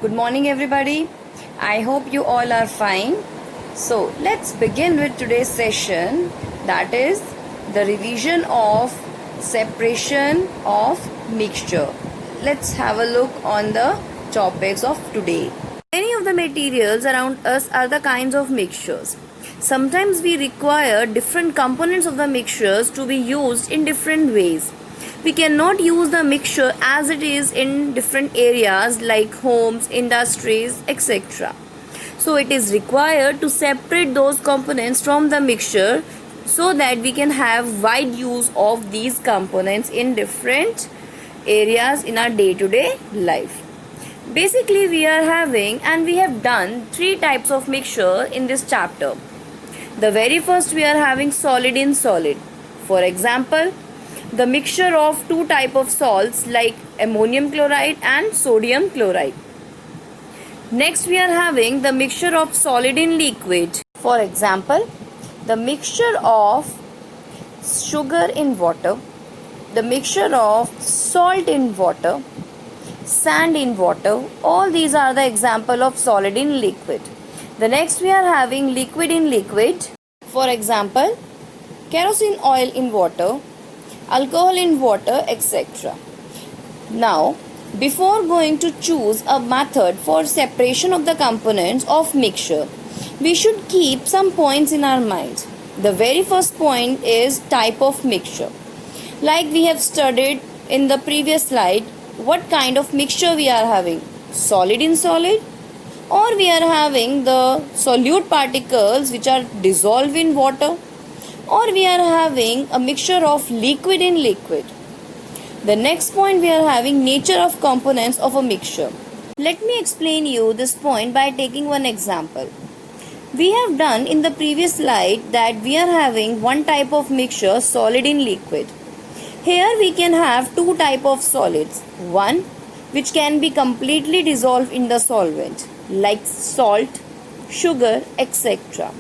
Good morning, everybody. I hope you all are fine. So, let's begin with today's session, that is the revision of separation of mixture. Let's have a look on the topics of today. Many of the materials around us are the kinds of mixtures. Sometimes we require different components of the mixtures to be used in different ways. We cannot use the mixture as it is in different areas like homes, industries, etc. So it is required to separate those components from the mixture so that we can have wide use of these components in different areas in our day-to-day life. Basically, we are having and we have done three types of mixture in this chapter. The very first, we are having solid in solid. For example, the mixture of two type of salts like ammonium chloride and sodium chloride. Next, we are having the mixture of solid in liquid. For example, the mixture of sugar in water, the mixture of salt in water, sand in water. All these are the example of solid in liquid. The next, we are having liquid in liquid. For example, kerosene oil in water, alcohol in water, etc. Now, before going to choose a method for separation of the components of mixture, we should keep some points in our mind. The very first point is type of mixture. Like we have studied in the previous slide, what kind of mixture we are having? Solid in solid, or we are having the solute particles which are dissolved in water, or we are having a mixture of liquid in liquid. The next point, we are having nature of components of a mixture. Let me explain you this point by taking one example. We have done in the previous slide that we are having one type of mixture, solid in liquid. Here we can have two type of solids. One which can be completely dissolved in the solvent like salt, sugar, etc.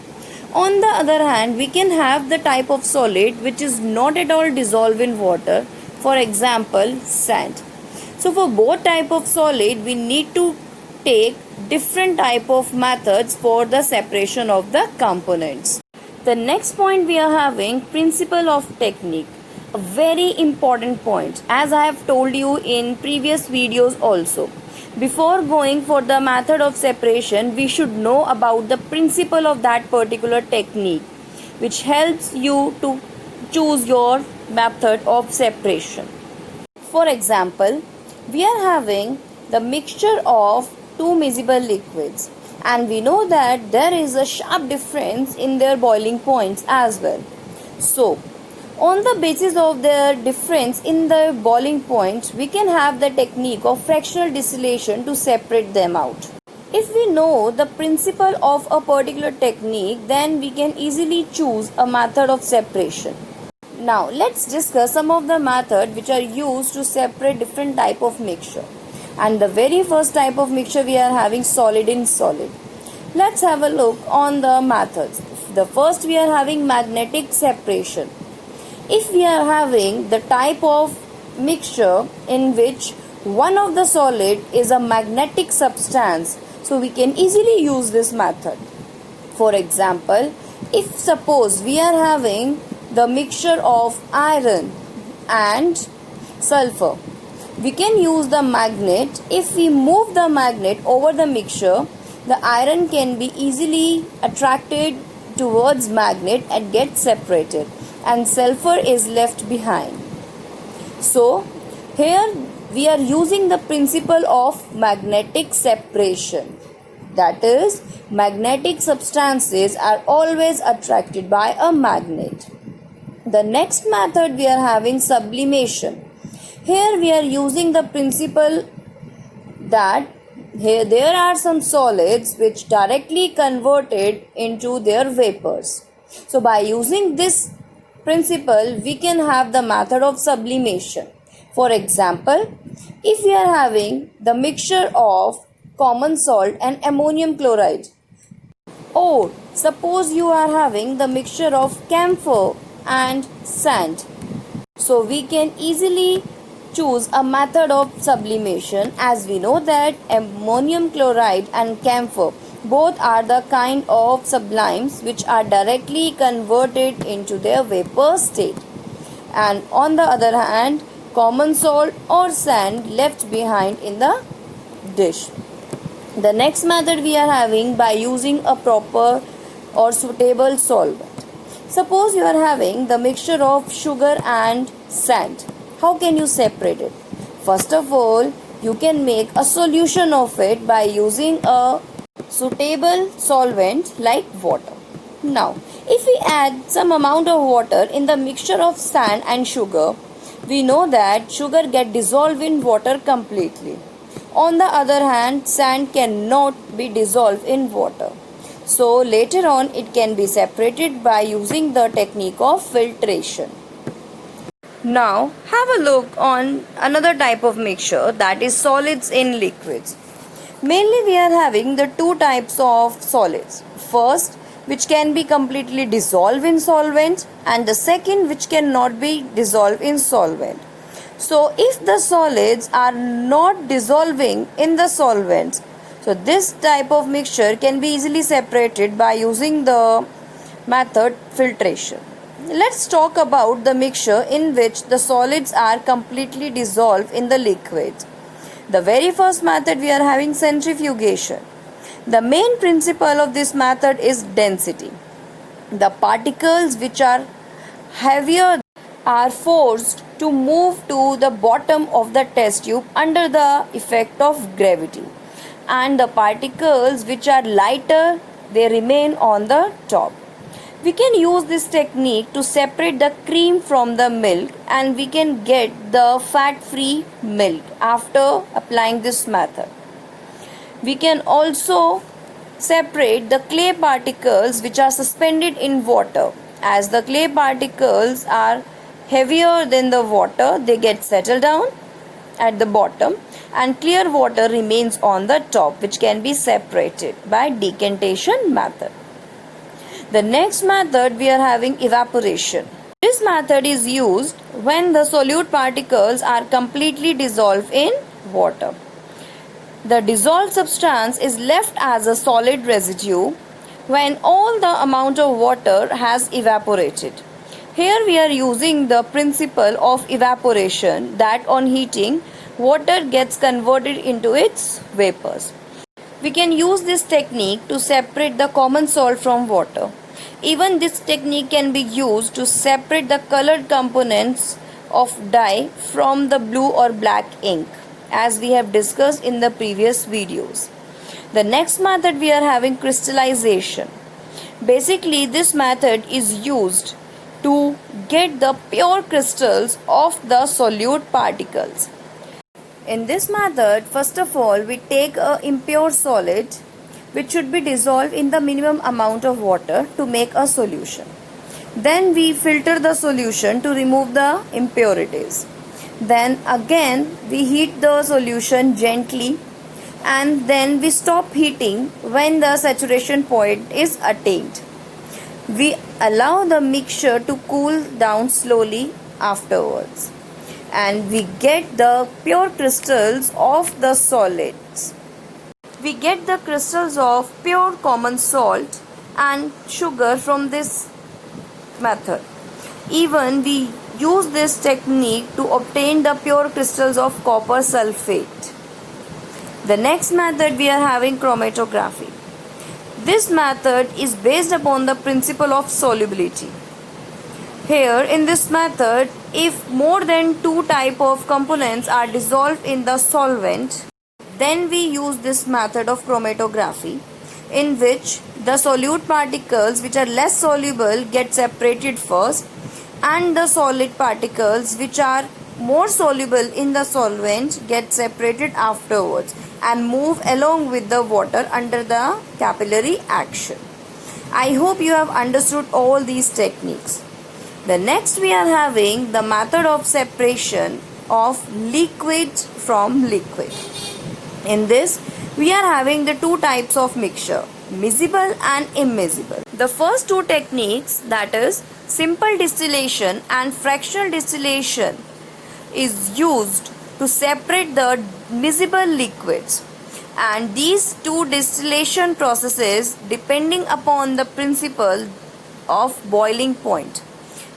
On the other hand, we can have the type of solid which is not at all dissolved in water, for example, sand. So for both type of solid, we need to take different type of methods for the separation of the components. The next point, we are having principle of technique. A very important point, as I have told you in previous videos also. Before going for the method of separation, we should know about the principle of that particular technique, which helps you to choose your method of separation. For example, we are having the mixture of two miscible liquids, and we know that there is a sharp difference in their boiling points as well. So, on the basis of the difference in the boiling points, we can have the technique of fractional distillation to separate them out. If we know the principle of a particular technique, then we can easily choose a method of separation. Now, let's discuss some of the methods which are used to separate different type of mixture. And the very first type of mixture, we are having solid in solid. Let's have a look on the methods. The first, we are having magnetic separation. If we are having the type of mixture in which one of the solid is a magnetic substance, so we can easily use this method. For example, if suppose we are having the mixture of iron and sulfur, we can use the magnet. If we move the magnet over the mixture, the iron can be easily attracted towards magnet and get separated, and sulfur is left behind. So here we are using the principle of magnetic separation. That is, magnetic substances are always attracted by a magnet. The next method, we are having sublimation. Here we are using the principle that here there are some solids which directly converted into their vapors. So by using this principle, we can have the method of sublimation. For example, if we are having the mixture of common salt and ammonium chloride, or suppose you are having the mixture of camphor and sand, so we can easily choose a method of sublimation, as we know that ammonium chloride and camphor both are the kind of sublimes which are directly converted into their vapor state, and on the other hand common salt or sand left behind in the dish. The next method we are having by using a proper or suitable solvent. Suppose you are having the mixture of sugar and sand. How can you separate it? First of all, you can make a solution of it by using a suitable solvent like water. Now, if we add some amount of water in the mixture of sand and sugar, we know that sugar get dissolved in water completely. On the other hand, sand cannot be dissolved in water. So later on it can be separated by using the technique of filtration. Now have a look on another type of mixture, that is solids in liquids. Mainly we are having the two types of solids. First, which can be completely dissolved in solvent, and the second which cannot be dissolved in solvent. So if the solids are not dissolving in the solvents, so this type of mixture can be easily separated by using the method filtration. Let's talk about the mixture in which the solids are completely dissolved in the liquid. The very first method we are having centrifugation. The main principle of this method is density. The particles which are heavier are forced to move to the bottom of the test tube under the effect of gravity, and the particles which are lighter, they remain on the top. We can use this technique to separate the cream from the milk, and we can get the fat-free milk after applying this method. We can also separate the clay particles which are suspended in water. As the clay particles are heavier than the water, they get settled down at the bottom, and clear water remains on the top, which can be separated by decantation method. The next method we are having evaporation. This method is used when the solute particles are completely dissolved in water. The dissolved substance is left as a solid residue when all the amount of water has evaporated. Here we are using the principle of evaporation, that on heating, water gets converted into its vapors. We can use this technique to separate the common salt from water. Even this technique can be used to separate the colored components of dye from the blue or black ink, as we have discussed in the previous videos. The next method we are having crystallization. Basically, this method is used to get the pure crystals of the solute particles. In this method, first of all, we take a impure solid which should be dissolved in the minimum amount of water to make a solution. Then we filter the solution to remove the impurities. Then again we heat the solution gently, and then we stop heating when the saturation point is attained. We allow the mixture to cool down slowly afterwards, and we get the pure crystals of the solids. We get the crystals of pure common salt and sugar from this method. Even we use this technique to obtain the pure crystals of copper sulfate. The next method we are having chromatography. This method is based upon the principle of solubility. Here in this method, if more than two type of components are dissolved in the solvent, then we use this method of chromatography, in which the solute particles which are less soluble get separated first, and the solid particles which are more soluble in the solvent get separated afterwards and move along with the water under the capillary action. I hope you have understood all these techniques. The next we are having the method of separation of liquid from liquid. In this, we are having the two types of mixture, miscible and immiscible. The first two techniques, that is simple distillation and fractional distillation, is used to separate the miscible liquids, and these two distillation processes depending upon the principle of boiling point.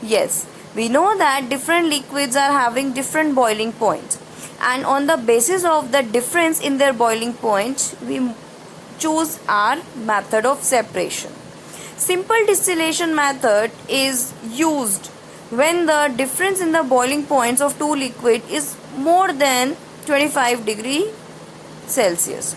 Yes, we know that different liquids are having different boiling points, and on the basis of the difference in their boiling point, we choose our method of separation. Simple distillation method is used when the difference in the boiling points of two liquid is more than 25 degree Celsius.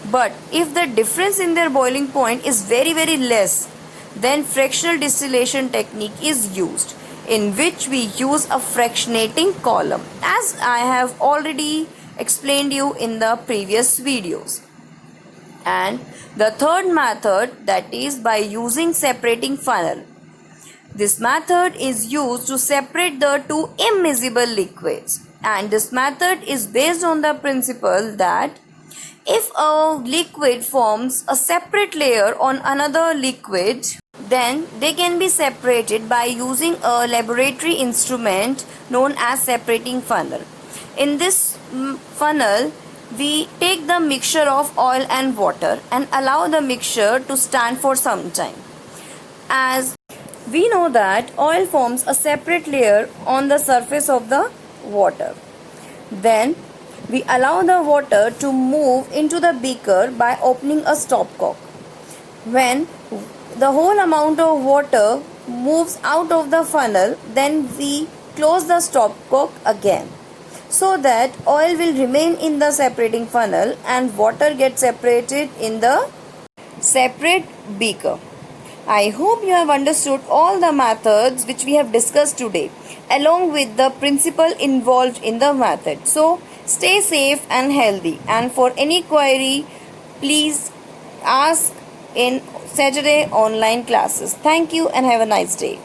But if the difference in their boiling point is very less, then fractional distillation technique is used, in which we use a fractionating column, as I have already explained you in the previous videos. And the third method, that is by using separating funnel. This method is used to separate the two immiscible liquids, and this method is based on the principle that if a liquid forms a separate layer on another liquid, then they can be separated by using a laboratory instrument known as separating funnel. In this funnel, we take the mixture of oil and water and allow the mixture to stand for some time. As we know that oil forms a separate layer on the surface of the water. Then we allow the water to move into the beaker by opening a stopcock. When the whole amount of water moves out of the funnel, then we close the stopcock again, so that oil will remain in the separating funnel and water gets separated in the separate beaker. I hope you have understood all the methods which we have discussed today, along with the principle involved in the method. So stay safe and healthy, and for any query, please ask in Saturday online classes. Thank you and have a nice day.